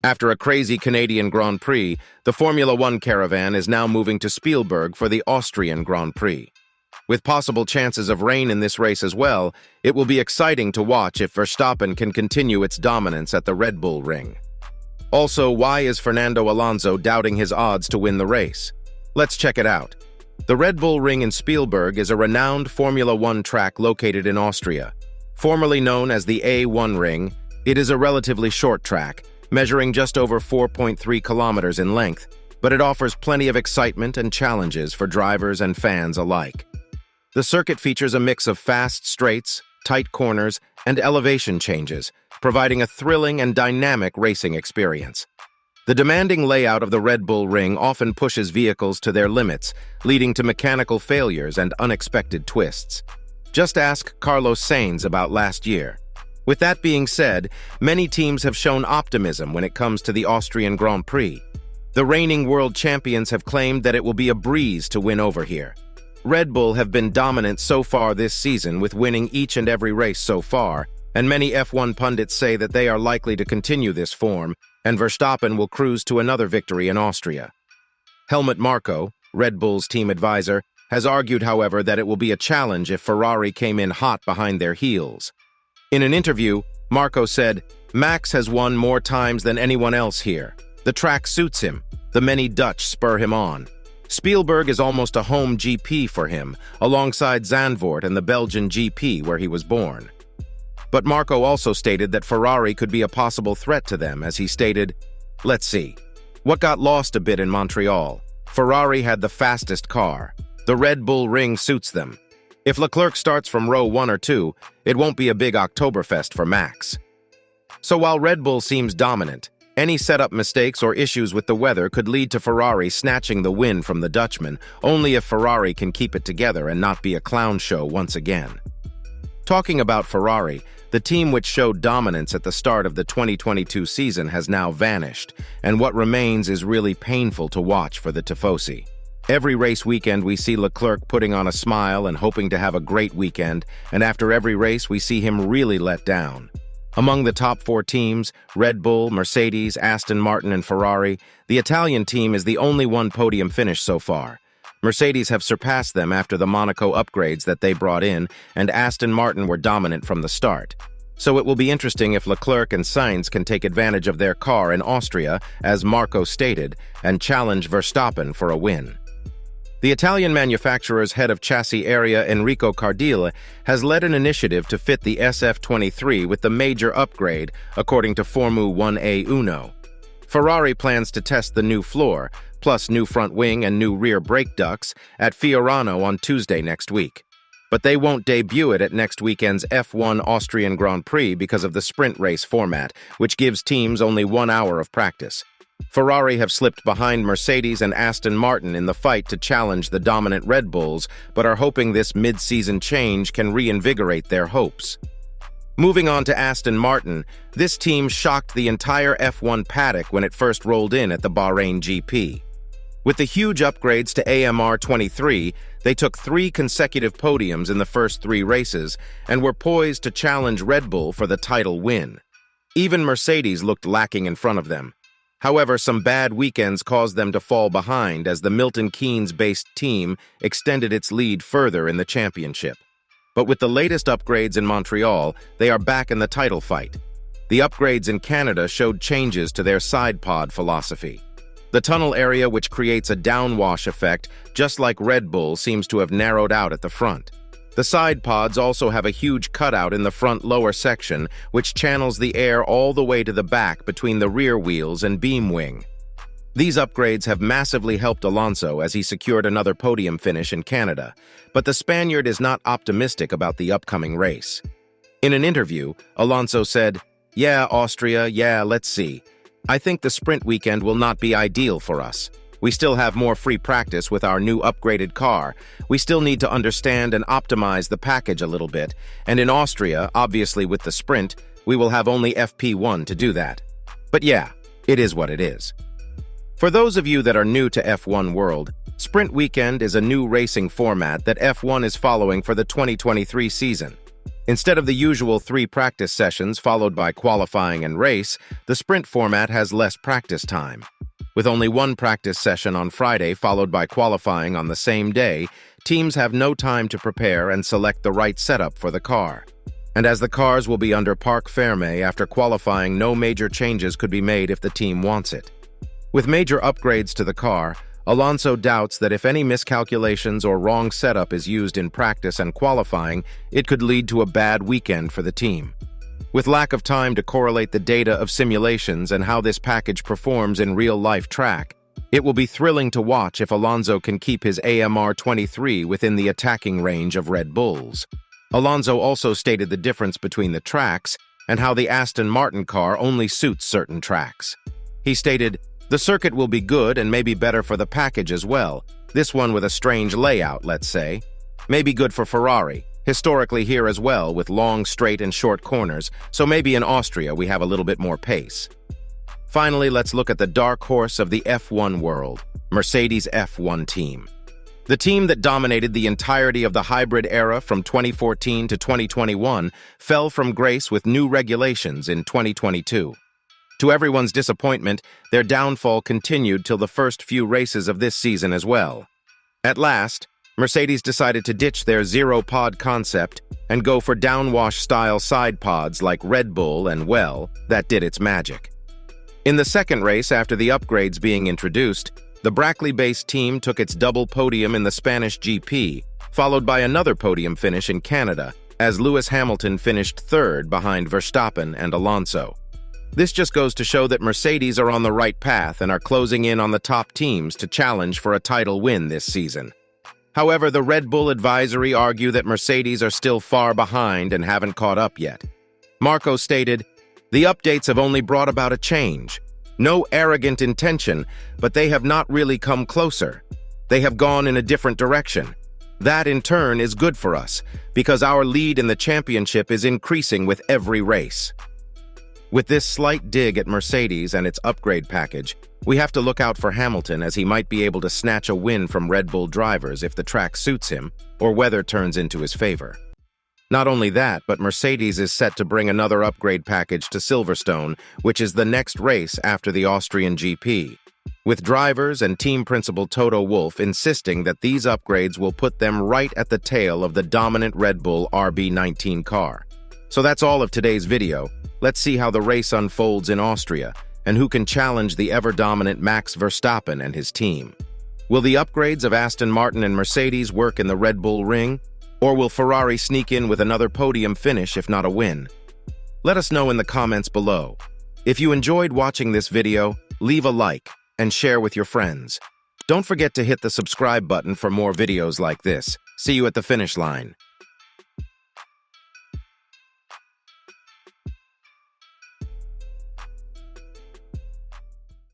After a crazy Canadian Grand Prix, the Formula One caravan is now moving to Spielberg for the Austrian Grand Prix. With possible chances of rain in this race as well, it will be exciting to watch if Verstappen can continue its dominance at the Redbull Ring. Also, why is Fernando Alonso doubting his odds to win the race? Let's check it out. The Redbull Ring in Spielberg is a renowned Formula One track located in Austria. Formerly known as the A1 Ring, it is a relatively short track, measuring just over 4.3 kilometers in length, but it offers plenty of excitement and challenges for drivers and fans alike. The circuit features a mix of fast straights, tight corners, and elevation changes, providing a thrilling and dynamic racing experience. The demanding layout of the Redbull Ring often pushes vehicles to their limits, leading to mechanical failures and unexpected twists. Just ask Carlos Sainz about last year. With that being said, many teams have shown optimism when it comes to the Austrian Grand Prix. The reigning world champions have claimed that it will be a breeze to win over here. Red Bull have been dominant so far this season, with winning each and every race so far, and many F1 pundits say that they are likely to continue this form, and Verstappen will cruise to another victory in Austria. Helmut Marko, Red Bull's team advisor, has argued, however, that it will be a challenge if Ferrari came in hot behind their heels. In an interview, Marko said, "Max has won more times than anyone else here. The track suits him. The many Dutch spur him on. Spielberg is almost a home GP for him, alongside Zandvoort and the Belgian GP where he was born." But Marko also stated that Ferrari could be a possible threat to them, as he stated, "Let's see. What got lost a bit in Montreal? Ferrari had the fastest car. The Red Bull Ring suits them. If Leclerc starts from row 1 or 2, it won't be a big Oktoberfest for Max." So while Red Bull seems dominant, any setup mistakes or issues with the weather could lead to Ferrari snatching the win from the Dutchman, only if Ferrari can keep it together and not be a clown show once again. Talking about Ferrari, the team which showed dominance at the start of the 2022 season has now vanished, and what remains is really painful to watch for the Tifosi. Every race weekend we see Leclerc putting on a smile and hoping to have a great weekend, and after every race we see him really let down. Among the top 4 teams, Red Bull, Mercedes, Aston Martin, and Ferrari, the Italian team is the only one podium finish so far. Mercedes have surpassed them after the Monaco upgrades that they brought in, and Aston Martin were dominant from the start. So it will be interesting if Leclerc and Sainz can take advantage of their car in Austria, as Marko stated, and challenge Verstappen for a win. The Italian manufacturer's head of chassis area, Enrico Cardile, has led an initiative to fit the SF23 with the major upgrade, according to Formula 1A Uno. Ferrari plans to test the new floor, plus new front wing and new rear brake ducts, at Fiorano on Tuesday next week. But they won't debut it at next weekend's F1 Austrian Grand Prix because of the sprint race format, which gives teams only 1 hour of practice. Ferrari have slipped behind Mercedes and Aston Martin in the fight to challenge the dominant Red Bulls, but are hoping this mid-season change can reinvigorate their hopes. Moving on to Aston Martin, this team shocked the entire F1 paddock when it first rolled in at the Bahrain GP. With the huge upgrades to AMR23, they took 3 consecutive podiums in the first 3 races and were poised to challenge Red Bull for the title win. Even Mercedes looked lacking in front of them. However, some bad weekends caused them to fall behind as the Milton Keynes-based team extended its lead further in the championship. But with the latest upgrades in Montreal, they are back in the title fight. The upgrades in Canada showed changes to their side pod philosophy. The tunnel area, which creates a downwash effect, just like Red Bull, seems to have narrowed out at the front. The side pods also have a huge cutout in the front lower section, which channels the air all the way to the back between the rear wheels and beam wing. These upgrades have massively helped Alonso as he secured another podium finish in Canada, but the Spaniard is not optimistic about the upcoming race. In an interview, Alonso said, "Yeah, Austria, yeah, let's see. I think the sprint weekend will not be ideal for us. We still have more free practice with our new upgraded car. We still need to understand and optimize the package a little bit, and in Austria, obviously with the sprint, we will have only FP1 to do that. But yeah, it is what it is." For those of you that are new to F1 World, Sprint Weekend is a new racing format that F1 is following for the 2023 season. Instead of the usual 3 practice sessions followed by qualifying and race, the sprint format has less practice time. With only 1 practice session on Friday followed by qualifying on the same day, teams have no time to prepare and select the right setup for the car. And as the cars will be under Parc Fermé after qualifying, no major changes could be made if the team wants it. With major upgrades to the car, Alonso doubts that if any miscalculations or wrong setup is used in practice and qualifying, it could lead to a bad weekend for the team. With lack of time to correlate the data of simulations and how this package performs in real-life track, it will be thrilling to watch if Alonso can keep his AMR 23 within the attacking range of Red Bulls. Alonso also stated the difference between the tracks and how the Aston Martin car only suits certain tracks. He stated, "The circuit will be good and maybe better for the package as well. This one with a strange layout, let's say. Maybe good for Ferrari, historically here as well with long, straight and short corners, so maybe in Austria we have a little bit more pace." Finally, let's look at the dark horse of the F1 world, Mercedes F1 team. The team that dominated the entirety of the hybrid era from 2014 to 2021 fell from grace with new regulations in 2022. To everyone's disappointment, their downfall continued till the first few races of this season as well. At last, Mercedes decided to ditch their zero-pod concept and go for downwash-style side pods like Red Bull, and well, that did its magic. In the second race after the upgrades being introduced, the Brackley-based team took its double podium in the Spanish GP, followed by another podium finish in Canada, as Lewis Hamilton finished third behind Verstappen and Alonso. This just goes to show that Mercedes are on the right path and are closing in on the top teams to challenge for a title win this season. However, the Red Bull advisory argue that Mercedes are still far behind and haven't caught up yet. Marco stated, "The updates have only brought about a change. No arrogant intention, but they have not really come closer. They have gone in a different direction. That, in turn, is good for us, because our lead in the championship is increasing with every race." With this slight dig at Mercedes and its upgrade package, we have to look out for Hamilton, as he might be able to snatch a win from Red Bull drivers if the track suits him or weather turns into his favor. Not only that, but Mercedes is set to bring another upgrade package to Silverstone, which is the next race after the Austrian GP, with drivers and team principal Toto Wolff insisting that these upgrades will put them right at the tail of the dominant Red Bull RB19 car. So that's all of today's video. Let's see how the race unfolds in Austria, and who can challenge the ever-dominant Max Verstappen and his team. Will the upgrades of Aston Martin and Mercedes work in the Red Bull Ring? Or will Ferrari sneak in with another podium finish if not a win? Let us know in the comments below. If you enjoyed watching this video, leave a like and share with your friends. Don't forget to hit the subscribe button for more videos like this. See you at the finish line.